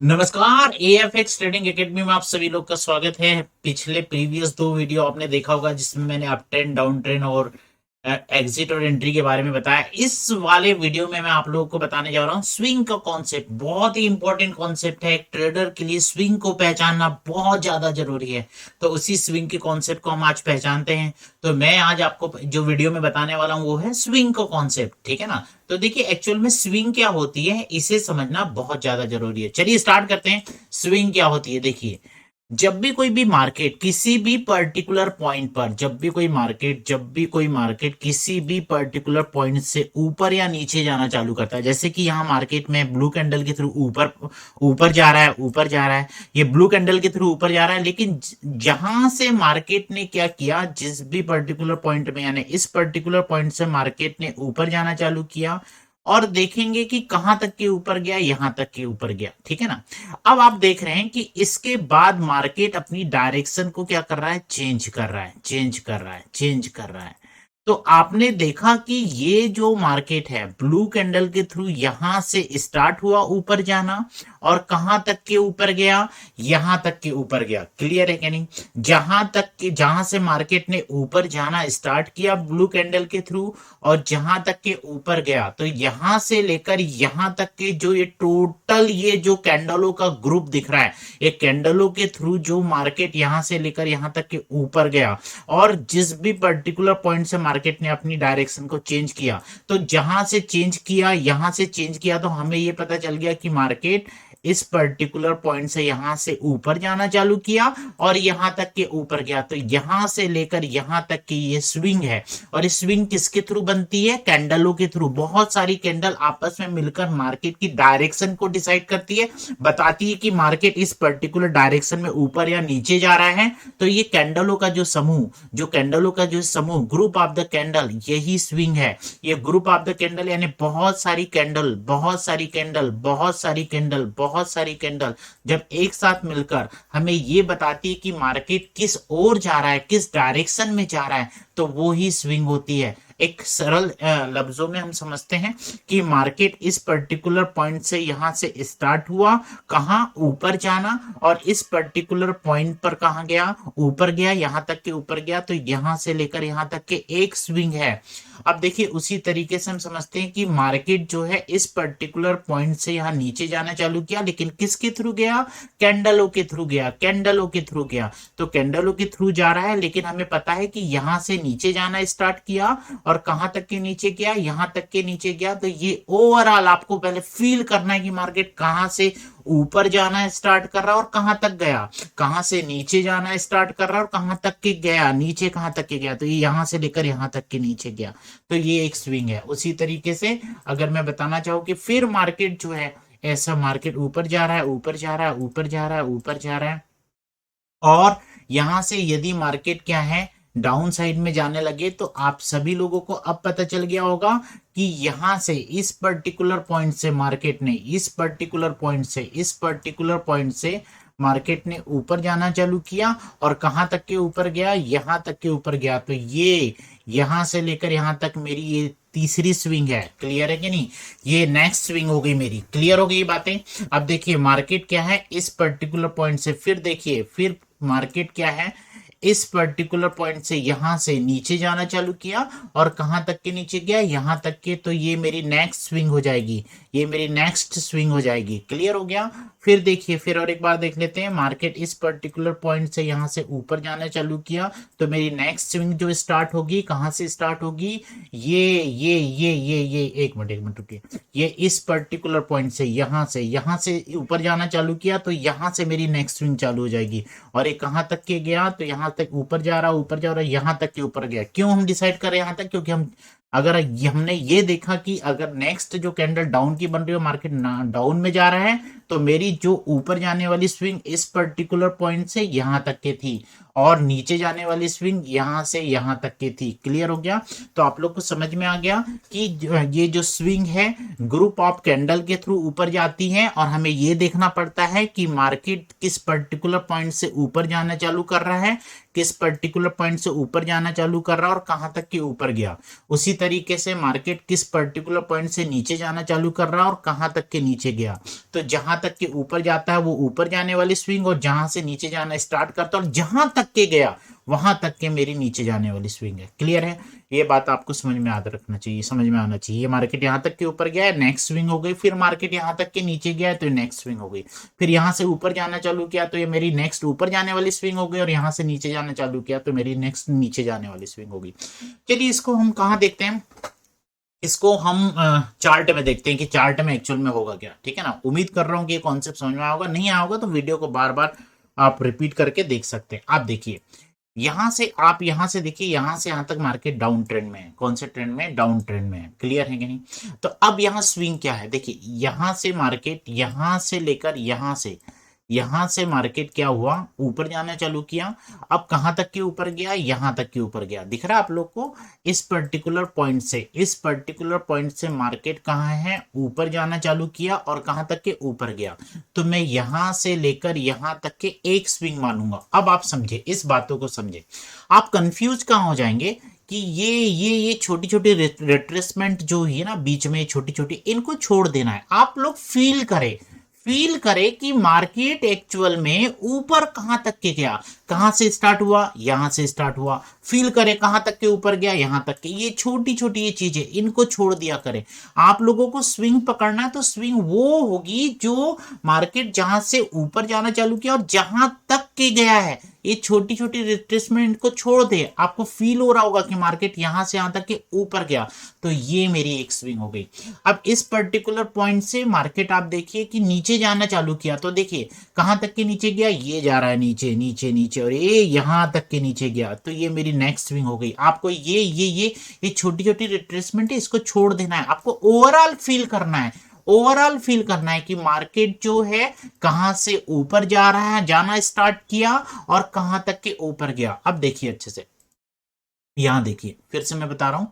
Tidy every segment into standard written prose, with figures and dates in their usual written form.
नमस्कार। एएफएक्स trading academy में आप सभी लोग का स्वागत है। पिछले प्रीवियस दो वीडियो आपने देखा होगा जिसमें मैंने अप ट्रेंड, डाउन ट्रेंड और एग्जिट और एंट्री के बारे में बताया। इस वाले वीडियो में मैं आप लोगों को बताने जा रहा हूँ स्विंग का कॉन्सेप्ट। बहुत ही इंपॉर्टेंट कॉन्सेप्ट है। एक ट्रेडर के लिए स्विंग को पहचानना बहुत ज्यादा जरूरी है। तो उसी स्विंग के कॉन्सेप्ट को हम आज पहचानते हैं। तो मैं आज आपको जो वीडियो में बताने वाला हूँ वो है स्विंग का कॉन्सेप्ट, ठीक है ना। तो देखिए एक्चुअल में स्विंग क्या होती है इसे समझना बहुत ज्यादा जरूरी है। चलिए स्टार्ट करते हैं। स्विंग क्या होती है, देखिए जब भी कोई भी मार्केट किसी भी पर्टिकुलर पॉइंट पर, जब भी कोई मार्केट किसी भी पर्टिकुलर पॉइंट से ऊपर या नीचे जाना चालू करता है, जैसे कि यहाँ मार्केट में ब्लू कैंडल के थ्रू ऊपर ऊपर जा रहा है, ऊपर जा रहा है, ये ब्लू कैंडल के थ्रू ऊपर जा रहा है। लेकिन जहां से मार्केट ने क्या किया, जिस भी पर्टिकुलर पॉइंट में, यानी इस पर्टिकुलर पॉइंट से मार्केट ने ऊपर जाना चालू किया और देखेंगे कि कहां तक के ऊपर गया, यहां तक के ऊपर गया, ठीक है ना। अब आप देख रहे हैं कि इसके बाद मार्केट अपनी डायरेक्शन को क्या कर रहा है, चेंज कर रहा है, चेंज कर रहा है, चेंज कर रहा है। तो आपने देखा कि ये जो मार्केट है ब्लू कैंडल के थ्रू यहां से स्टार्ट हुआ ऊपर जाना और कहां तक के ऊपर गया, यहां तक के ऊपर गया। क्लियर है कि नहीं। जहां से मार्केट ने ऊपर जाना स्टार्ट किया ब्लू कैंडल के थ्रू और जहां तक के ऊपर गया, तो यहां से लेकर यहां तक के जो ये टोटल ये जो कैंडलों का ग्रुप दिख रहा है, ये कैंडलों के थ्रू जो मार्केट यहां से लेकर यहां तक के ऊपर गया और जिस भी पर्टिकुलर पॉइंट से मार्केट ने अपनी डायरेक्शन को चेंज किया, तो जहां से चेंज किया, यहां से चेंज किया, तो हमें यह पता चल गया कि मार्केट इस पर्टिकुलर पॉइंट से यहां से ऊपर जाना चालू किया और यहां तक के ऊपर गया। तो यहां से लेकर यहां तक की ये स्विंग है। और ये स्विंग किसके थ्रू बनती है, कैंडलों के थ्रू। बहुत सारी कैंडल आपस में मिलकर मार्केट की डायरेक्शन को डिसाइड करती है, बताती है कि मार्केट इस पर्टिकुलर डायरेक्शन में ऊपर या नीचे जा रहा है। तो ये कैंडलों का जो समूह, ग्रुप ऑफ द कैंडल, यही स्विंग है। ये ग्रुप ऑफ द कैंडल यानी बहुत सारी कैंडल, बहुत सारी कैंडल, बहुत सारी कैंडल, बहुत सारी कैंडल जब एक साथ मिलकर हमें ये बताती है कि मार्केट किस ओर जा रहा है, किस डायरेक्शन में जा रहा है, तो वो ही स्विंग होती है। एक सरल लफ्जों में हम समझते हैं कि मार्केट इस पर्टिकुलर पॉइंट से यहां से स्टार्ट हुआ, कहां, ऊपर जाना, और इस पर्टिकुलर पॉइंट पर कहां गया, ऊपर गया, यहां तक के ऊपर गया। तो यहां से लेकर यहां तक के एक स्विंग है। अब देखिए उसी तरीके से हम समझते हैं कि मार्केट जो है इस पर्टिकुलर पॉइंट से यहां नीचे जाना चालू किया, लेकिन किसके थ्रू गया, कैंडलों के थ्रू गया, कैंडलों के थ्रू गया। तो कैंडलों के थ्रू जा रहा है, लेकिन हमें पता है कि यहां से नीचे जाना स्टार्ट किया और कहां तक के नीचे गया, यहां तक के नीचे गया। तो ये ओवरऑल आपको पहले फील करना है कि मार्केट कहां से ऊपर जाना स्टार्ट कर रहा है और कहां तक गया, कहां से नीचे जाना स्टार्ट कर रहा है और कहां तक के गया, नीचे कहां तक के गया। तो ये यहां से लेकर यहां तक के नीचे गया। तो ये एक स्विंग है। उसी तरीके से अगर मैं बताना चाहूं कि फिर मार्केट जो है, ऐसा मार्केट ऊपर जा रहा है, ऊपर जा रहा है, ऊपर जा रहा है, ऊपर जा रहा है, और यहां से यदि मार्केट क्या है, डाउन साइड में जाने लगे, तो आप सभी लोगों को अब पता चल गया होगा कि यहां से इस पर्टिकुलर पॉइंट से मार्केट ने, इस पर्टिकुलर पॉइंट से मार्केट ने ऊपर जाना चालू किया और कहां तक के ऊपर गया, यहां तक के ऊपर गया। तो ये यहां से लेकर यहां तक मेरी ये तीसरी स्विंग है। क्लियर है कि नहीं। ये नेक्स्ट स्विंग हो गई मेरी। क्लियर हो गई ये बातें। अब देखिए मार्केट क्या है, इस पर्टिकुलर पॉइंट से फिर देखिए, फिर मार्केट क्या है, इस पर्टिकुलर पॉइंट से यहां से नीचे जाना चालू किया और कहां तक के नीचे गया, यहां तक के। तो ये मेरी नेक्स्ट स्विंग हो जाएगी, ये मेरी नेक्स्ट स्विंग हो जाएगी। क्लियर हो गया। फिर देखिए, फिर और एक बार देख लेते हैं। मार्केट इस पर्टिकुलर पॉइंट से यहां से ऊपर जाना चालू किया, तो मेरी नेक्स्ट स्विंग जो स्टार्ट होगी, कहां से स्टार्ट होगी, ये एक मिनट रुकिए। ये इस पर्टिकुलर पॉइंट से यहां से ऊपर जाना चालू किया, तो यहां से मेरी नेक्स्ट स्विंग चालू हो जाएगी। और ये कहां तक के गया, तो यहां तक ऊपर जा रहा, ऊपर जा रहा, यहां तक के ऊपर गया। क्यों हम डिसाइड कर रहे हैं यहां तक, क्योंकि हमने ये देखा कि अगर नेक्स्ट जो कैंडल डाउन की बन रही हो, मार्केट डाउन में जा रहा है, तो मेरी जो ऊपर जाने वाली स्विंग इस पर्टिकुलर पॉइंट से यहां तक के थी और नीचे जाने वाली स्विंग यहां से यहां तक की थी। क्लियर हो गया। तो आप लोग को समझ में आ गया कि ये जो स्विंग है ग्रुप ऑफ कैंडल के थ्रू ऊपर जाती है और हमें ये देखना पड़ता है कि मार्केट किस पर्टिकुलर पॉइंट से ऊपर जाना चालू कर रहा है, किस पर्टिकुलर पॉइंट से ऊपर जाना चालू कर रहा है और कहां तक के ऊपर गया। उसी तरीके से मार्केट किस पर्टिकुलर पॉइंट से नीचे जाना चालू कर रहा है और कहां तक के नीचे गया। तो जहां तक के ऊपर जाता है वो ऊपर जाने वाली स्विंग, और जहां से नीचे जाना स्टार्ट करता है और जहां तक के गया वहां तक के मेरी नीचे जाने वाली स्विंग है। क्लियर है? ये बात आपको समझ में याद रखना चाहिए, समझ में आना चाहिए। ये मार्केट यहाँ तक के ऊपर गया है, नेक्स्ट स्विंग हो गई, फिर मार्केट यहाँ तक के नीचे गया है तो नेक्स्ट स्विंग हो गई, फिर यहाँ से ऊपर जाना चालू किया तो ये मेरी नेक्स्ट ऊपर जाने वाली स्विंग हो गई, और यहाँ से नीचे जाना चालू किया तो मेरी नेक्स्ट नीचे जाने वाली स्विंग हो गई। चलिए इसको हम कहाँ देखते हैं, इसको हम चार्ट में देखते हैं कि चार्ट में एक्चुअल में होगा क्या। ठीक है ना? उम्मीद कर रहा हूं कि ये कॉन्सेप्ट समझ में आएगा, नहीं आएगा तो वीडियो को बार बार आप रिपीट करके देख सकते हैं। आप देखिए यहां से, आप यहां से देखिए, यहां से यहां तक मार्केट डाउन ट्रेंड में है। कौन से ट्रेंड में? डाउन ट्रेंड में है। क्लियर है कि नहीं? तो अब यहां स्विंग क्या है, देखिए यहां से मार्केट, यहां से लेकर यहां से मार्केट क्या हुआ, ऊपर जाना चालू किया। अब कहां तक के ऊपर गया? यहां तक के ऊपर गया। दिख रहा है आप लोग को? इस पर्टिकुलर पॉइंट से, इस पर्टिकुलर पॉइंट से मार्केट कहां है, ऊपर जाना चालू किया, और कहां तक के ऊपर गया। तो मैं यहां से लेकर यहां तक के एक स्विंग मानूंगा। अब आप समझे, इस बातों को समझे। आप कंफ्यूज कहां हो जाएंगे कि ये छोटी छोटी रिट्रेसमेंट जो है ना बीच में, छोटी छोटी, इनको छोड़ देना है। आप लोग फील करे कि मार्केट एक्चुअल में ऊपर कहां तक के गया, कहां से स्टार्ट हुआ, यहां से स्टार्ट हुआ, फील करे कहां तक के ऊपर गया, यहां तक के। ये छोटी छोटी ये चीजें, इनको छोड़ दिया करें। आप लोगों को स्विंग पकड़ना है तो स्विंग वो होगी जो मार्केट जहां से ऊपर जाना चालू किया और जहां तक के गया है। ये छोटी छोटी रिट्रेसमेंट को छोड़ दे। आपको फील हो रहा होगा कि मार्केट यहां से यहां तक के ऊपर गया, तो ये मेरी एक स्विंग हो गई। अब इस पर्टिकुलर पॉइंट से मार्केट आप देखिए कि नीचे जाना चालू किया, तो देखिए कहां तक के नीचे गया, ये जा रहा है नीचे नीचे नीचे, और ये यहां तक के नीचे गया, तो ये मेरी नेक्स्ट स्विंग हो गई। आपको ये छोटी छोटी रिट्रेसमेंट है, इसको छोड़ देना है। आपको ओवरऑल फील करना है, ओवरऑल फील करना है कि मार्केट जो है कहां से ऊपर जा रहा है, जाना स्टार्ट किया और कहां तक के ऊपर गया। अब देखिए अच्छे से, यहां देखिए, फिर से मैं बता रहा हूं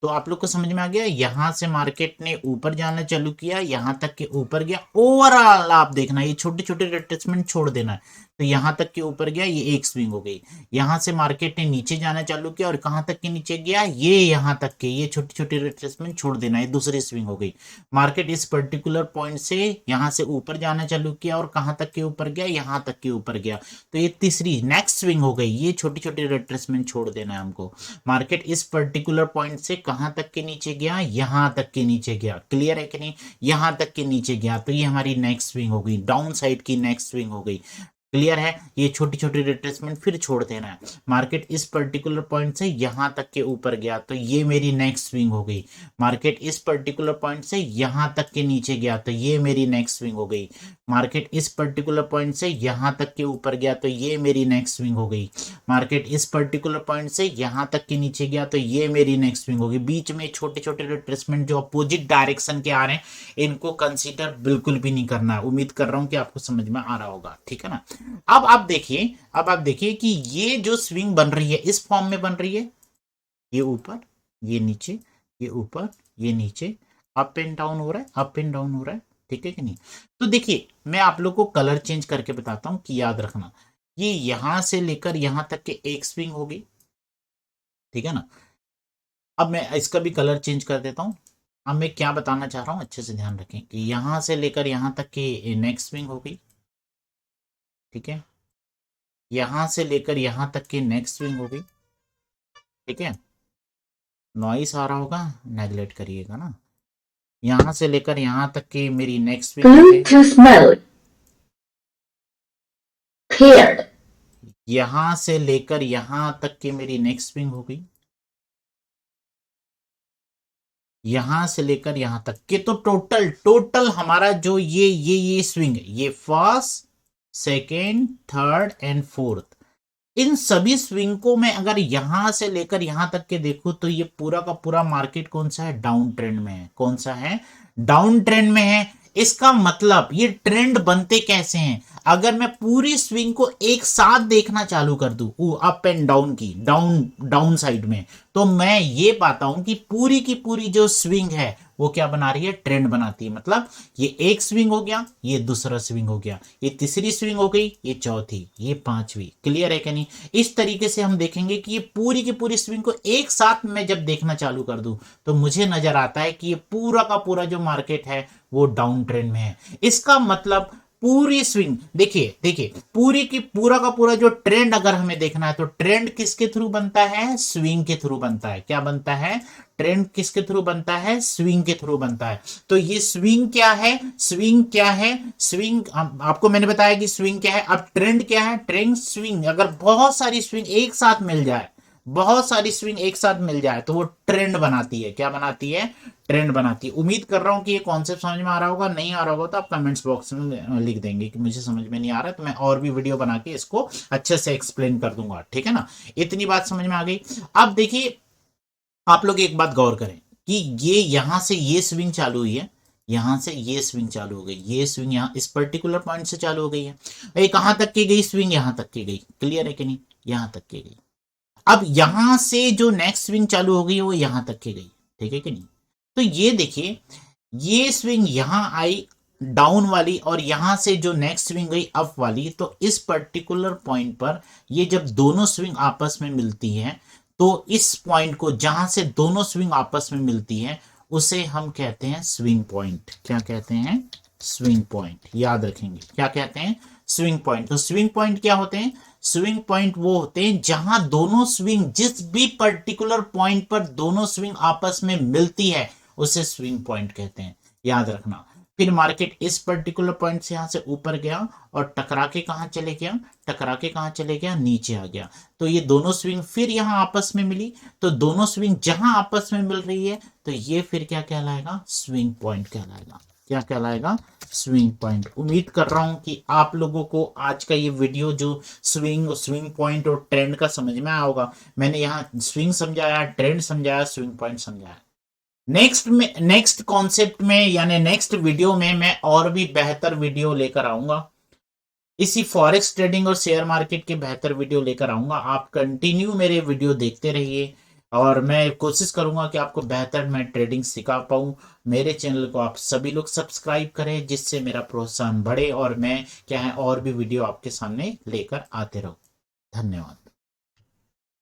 तो आप लोग को समझ में आ गया। यहां से मार्केट ने ऊपर जाना चालू किया, यहां तक के ऊपर गया। ओवरऑल आप देखना, ये छोटे छोटे रिट्रेसमेंट छोड़ देना है। तो यहां तक के ऊपर गया, ये एक स्विंग हो गई। यहां से मार्केट ने नीचे जाना चालू किया और कहां तक के नीचे गया, ये यहां तक के, ये छोटी छोटी रिट्रेसमेंट छोड़ देना, ये दूसरी स्विंग हो गई। मार्केट इस पर्टिकुलर पॉइंट से यहां से ऊपर जाना चालू किया और कहां तक के ऊपर गया, यहां तक के ऊपर गया, तो ये तीसरी नेक्स्ट स्विंग हो गई। ये छोटी छोटी रिट्रेसमेंट छोड़ देना है हमको। मार्केट इस पर्टिकुलर पॉइंट से कहां तक के नीचे गया, यहां तक के नीचे गया। क्लियर है कि नहीं? यहां तक के नीचे गया, तो ये हमारी नेक्स्ट स्विंग हो गई, डाउन साइड की नेक्स्ट स्विंग हो गई। क्लियर है? ये छोटी छोटी रिट्रेसमेंट फिर छोड़ देना है। मार्केट इस पर्टिकुलर पॉइंट से यहां तक के ऊपर गया, तो ये मेरी नेक्स्ट स्विंग हो गई। मार्केट इस पर्टिकुलर पॉइंट से यहां तक के नीचे गया, तो ये मेरी नेक्स्ट स्विंग हो गई। मार्केट इस पर्टिकुलर पॉइंट से यहां तक के ऊपर गया, तो ये मेरी नेक्स्ट स्विंग हो गई। मार्केट इस पर्टिकुलर पॉइंट से यहां तक के नीचे गया, तो ये मेरी नेक्स्ट स्विंग होगी। बीच में छोटे छोटे रिट्रेसमेंट जो अपोजिट डायरेक्शन के आ रहे हैं, इनको कंसीडर बिल्कुल भी नहीं करना है। उम्मीद कर रहा हूं कि आपको समझ में आ रहा होगा। ठीक है ना? अब आप देखिए कि ये जो स्विंग बन रही है इस फॉर्म में बन रही है, ये ऊपर, ये नीचे, ये ऊपर, ये नीचे, अप एंड डाउन हो रहा है, अप एंड डाउन हो रहा है। ठीक है कि नहीं? तो देखिए मैं आप लोग को कलर चेंज करके बताता हूं कि याद रखना। ये यहां से लेकर यहां तक के एक स्विंग होगी। ठीक है ना? अब मैं इसका भी कलर चेंज कर देता हूं। अब मैं क्या बताना चाह रहा हूं, अच्छे से ध्यान रखें कि यहां से लेकर यहां तक के नेक्स्ट स्विंग हो गई। ठीक है? यहां से लेकर यहां तक की नेक्स्ट स्विंग हो गई। ठीक है? नॉइस आ रहा होगा, नेगलेक्ट करिएगा ना। यहां से लेकर यहां तक की मेरी नेक्स्ट स्विंग हो गई। Bluetooth mode paired. यहां से लेकर यहां तक की मेरी नेक्स्ट स्विंग हो गई। यहां से लेकर यहां तक के, तो टोटल हमारा जो ये स्विंग है, ये first, second, third and fourth, इन सभी स्विंग को मैं अगर यहां से लेकर यहां तक के देखूं तो ये पूरा का पूरा मार्केट कौन सा है, डाउन ट्रेंड में है। कौन सा है? डाउन ट्रेंड में है। इसका मतलब ये ट्रेंड बनते कैसे हैं, अगर मैं पूरी स्विंग को एक साथ देखना चालू कर दूं अप एंड डाउन की, डाउन साइड में, तो मैं ये पाता हूं कि पूरी की पूरी जो स्विंग है वो क्या बना रही है, ट्रेंड बनाती है। मतलब ये एक स्विंग हो गया, ये दूसरा स्विंग हो गया, ये तीसरी स्विंग हो गई, ये चौथी, ये पांचवी। क्लियर है कि नहीं? इस तरीके से हम देखेंगे कि ये पूरी की पूरी स्विंग को एक साथ में जब देखना चालू कर दूं तो मुझे नजर आता है कि ये पूरा का पूरा जो मार्केट है वो डाउन ट्रेंड में है। इसका मतलब पूरी स्विंग देखिए, देखिए पूरी की पूरा का पूरा जो ट्रेंड अगर हमें देखना है तो ट्रेंड किसके थ्रू बनता है, स्विंग के थ्रू बनता है। क्या बनता है, ट्रेंड किसके थ्रू बनता है, स्विंग के थ्रू बनता है। तो ये स्विंग क्या है, स्विंग क्या है, स्विंग आपको मैंने बताया कि स्विंग क्या है। अब ट्रेंड क्या है, ट्रेंड स्विंग। अगर बहुत सारी स्विंग एक साथ मिल जाए, बहुत सारी स्विंग एक साथ मिल जाए तो वो ट्रेंड बनाती है। क्या बनाती है, ट्रेंड बनाती है। उम्मीद कर रहा हूं कि ये कॉन्सेप्ट समझ में आ रहा होगा। नहीं आ रहा होगा तो आप कमेंट्स बॉक्स में लिख देंगे कि मुझे समझ में नहीं आ रहा है, तो मैं और भी वीडियो बना के इसको अच्छे से एक्सप्लेन कर दूंगा। ठीक है ना? इतनी बात समझ में आ गई। अब देखिए, आप लोग एक बात गौर करें कि ये यहां से ये स्विंग चालू हुई है, यहां से ये स्विंग चालू हो गई, ये स्विंग यहां इस पर्टिकुलर पॉइंट से चालू हो गई है। ये कहां तक की गई स्विंग, यहां तक की गई। क्लियर है कि नहीं? यहां तक की गई। अब यहां से जो नेक्स्ट स्विंग चालू हो गई है वो यहां तक की गई। ठीक है कि नहीं? तो ये देखिए, ये स्विंग यहां आई डाउन वाली, और यहां से जो नेक्स्ट स्विंग गई अप वाली। तो इस पर्टिकुलर पॉइंट पर ये जब दोनों स्विंग आपस में मिलती हैं तो इस पॉइंट को जहां से दोनों स्विंग आपस में मिलती है उसे हम कहते हैं स्विंग पॉइंट। क्या कहते हैं, स्विंग पॉइंट। याद रखेंगे क्या कहते हैं, स्विंग पॉइंट। तो स्विंग पॉइंट क्या होते हैं, स्विंग पॉइंट वो होते हैं जहां दोनों स्विंग, जिस भी पर्टिकुलर पॉइंट पर दोनों स्विंग आपस में मिलती है उसे स्विंग पॉइंट कहते हैं। याद रखना। फिर मार्केट इस पर्टिकुलर पॉइंट से यहां से ऊपर गया और टकरा के कहां चले गया, टकरा के कहां चले गया, नीचे आ गया। तो ये दोनों स्विंग फिर यहां आपस में मिली। तो दोनों स्विंग जहां आपस में मिल रही है तो ये फिर क्या कहलाएगा, स्विंग पॉइंट कहलाएगा। क्या कहलाएगा, स्विंग पॉइंट। उम्मीद कर रहा हूं कि आप लोगों को आज का ये वीडियो जो स्विंग पॉइंट और ट्रेंड का समझ में आया होगा। मैंने यहाँ स्विंग समझाया, ट्रेंड समझाया, स्विंग पॉइंट समझाया। नेक्स्ट कॉन्सेप्ट में यानी नेक्स्ट वीडियो में मैं और भी बेहतर वीडियो लेकर आऊंगा। इसी फॉरेक्स ट्रेडिंग और शेयर मार्केट के बेहतर वीडियो लेकर आऊंगा। आप कंटिन्यू मेरे वीडियो देखते रहिए और मैं कोशिश करूंगा कि आपको बेहतर मैं ट्रेडिंग सिखा पाऊं। मेरे चैनल को आप सभी लोग सब्सक्राइब करें जिससे मेरा प्रोत्साहन बढ़े और मैं क्या है और भी वीडियो आपके सामने लेकर आते रहूं। धन्यवाद।